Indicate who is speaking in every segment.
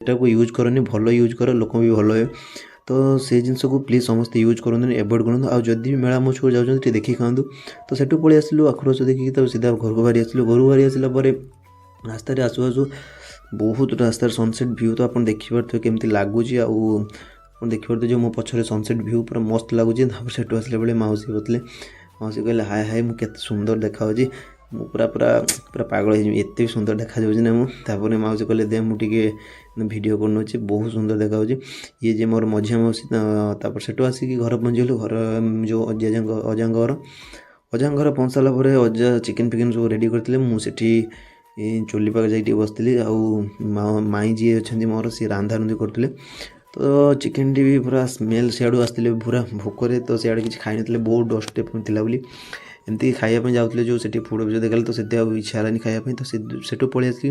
Speaker 1: ଏଟାକୁ ୟୁଜ୍ କରନି, ଭଲ ୟୁଜ୍ କର, ଲୋକ ବି ଭଲ ହେବେ। ତ ସେ ଜିନିଷକୁ ପ୍ଲିଜ୍ ସମସ୍ତେ ୟୁଜ୍ କରନ୍ତୁନି, ଏଭଏଡ଼୍ କରନ୍ତୁ। ଆଉ ଯଦି ବି ମେଳା ମହୋତ୍ସବ ଯାଉଛନ୍ତି ଟିକେ ଦେଖିକି ଖାଆନ୍ତୁ। ତ ସେଠୁ ପଳେଇ ଆସିଲୁ ଆଖୁ ରସ ଦେଖିକି, ତ ସିଧା ଘରକୁ ବାହାରି ଆସିଲୁ। ଘରକୁ ବାହାରି ଆସିଲା ପରେ ରାସ୍ତାରେ ଆସୁ ଆସୁ ବହୁତ ରାସ୍ତାରେ ସନସେଟ୍ ଭ୍ୟୁ ତ ଆପଣ ଦେଖିପାରୁଥିବେ କେମିତି ଲାଗୁଛି। ଆଉ ଆପଣ ଦେଖିପାରୁଥିବେ ଯେ ମୋ ପଛରେ ସନସେଟ୍ ଭ୍ୟୁ ପୁରା ମସ୍ତ ଲାଗୁଛି। ତାପରେ ସେଠୁ ଆସିଲା ବେଳେ ମାଉସୀ ବସିଲେ, ମାଉସୀ କହିଲେ ହାଏ ହାଏ ମୁଁ କେତେ ସୁନ୍ଦର ଦେଖାଯାଉଛି। ମୁଁ ପୁରା ପୁରା ପୁରା ପାଗଳ ହେଇଯିବି, ଏତେ ବି ସୁନ୍ଦର ଦେଖାଯାଉଛି ନା ମୁଁ। ତାପରେ ମାଉସୀ କହିଲେ ଦେ ମୁଁ ଟିକେ ଭିଡ଼ିଓ କରିନେଉଛି, ବହୁତ ସୁନ୍ଦର ଦେଖାଯାଉଛି। ଇଏ ଯେ ମୋର ମଝିଆ ମାଉସୀ। ତାପରେ ସେଠୁ ଆସିକି ଘର ପହଞ୍ଚିଗଲୁ। ଘର ଯେଉଁ ଅଜାଙ୍କ ଘର, ଅଜାଙ୍କ ଘର ପହଞ୍ଚି ସାରିଲା ପରେ ଅଜା ଚିକେନ୍ ଫିକେନ୍ ସବୁ ରେଡ଼ି କରିଥିଲେ। ମୁଁ ସେଠି ଚୁଲି ପାଖରେ ଯାଇକି ଟିକେ ବସିଥିଲି। ଆଉ ମାଇଁ ଯିଏ ଅଛନ୍ତି ମୋର, ସିଏ ରାନ୍ଧାରୁନ୍ଧି କରୁଥିଲେ। ତ ଚିକେନ୍ଟି ବି ପୁରା ସ୍ମେଲ୍ ସିଆଡ଼ୁ ଆସିଥିଲେ ପୁରା ଭୋକରେ, ତ ସିଆଡ଼େ କିଛି ଖାଇନଥିଲେ, ବହୁତ ଡଷ୍ଟ ଥିଲା ବୋଲି। ଏମିତି ଖାଇବା ପାଇଁ ଯାଉଥିଲେ ଯେଉଁ ସେଠି ଫୁଡ଼ ଭିଡ଼ିଓ ଦେଖାଲେ, ତ ସେତେ ଆଉ ଇଚ୍ଛା ହେଲାନି ଖାଇବା ପାଇଁ। ତ ସେଠୁ ପଳେଇ ଆସିକି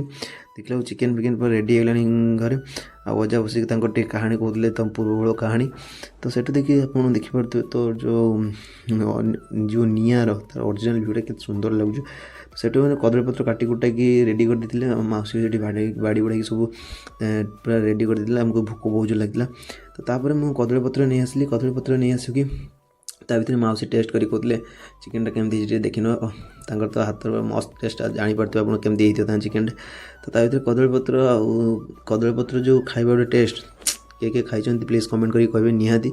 Speaker 1: ଦେଖିଲା ଚିକେନ୍ ଫିକେନ୍ ପୁରା ରେଡ଼ି ହେଇଗଲାଣି ଘରେ। ଆଉ ଅଜା ବସିକି ତାଙ୍କର ଟିକେ କାହାଣୀ କହୁଥିଲେ, ତ ପୂର୍ବବେଳ କାହାଣୀ। ତ ସେଠୁ ଦେଖି ଆପଣ ଦେଖିପାରୁଥିବେ ତ ଯେଉଁ ନିଆଁର ତାର ଅରିଜିନାଲ୍ ଭିୟୁଟା କେତେ ସୁନ୍ଦର ଲାଗୁଛି। ସେଠୁ ମାନେ କଦଳୀପତ୍ର କାଟି କୁଟାକି ରେଡ଼ି କରିଦେଇଥିଲେ। ଆଉ ମାଉସୀ ସେଠି ବାଡ଼ି ବୁଡ଼ାଇକି ସବୁ ପୁରା ରେଡ଼ି କରିଦେଇଥିଲେ। ଆମକୁ ଭୋକ ବହୁତ ଜୋର ଲାଗିଥିଲା। ତ ତାପରେ ମୁଁ କଦଳୀପତ୍ର ନେଇ ଆସିଲି। କଦଳୀପତ୍ର ନେଇ ଆସିକି ତା ଭିତରେ ମାଉସୀ ଟେଷ୍ଟ କରି କହୁଥିଲେ ଚିକେନ୍ଟା କେମିତି ହେଇଛି ଟିକେ ଦେଖିନେବ। ତାଙ୍କର ତ ହାତର ମସ୍ତ ଟେଷ୍ଟ, ଜାଣିପାରୁଥିବେ ଆପଣ କେମିତି ହେଇଥିବ ତାଙ୍କ ଚିକେନ୍ଟା। ତ ତା ଭିତରେ କଦଳୀପତ୍ର, ଆଉ କଦଳୀପତ୍ର ଯେଉଁ ଖାଇବା ଗୋଟେ ଟେଷ୍ଟ, କିଏ ଖାଇଛନ୍ତି ପ୍ଲିଜ୍ କମେଣ୍ଟ କରିକି କହିବେ ନିହାତି।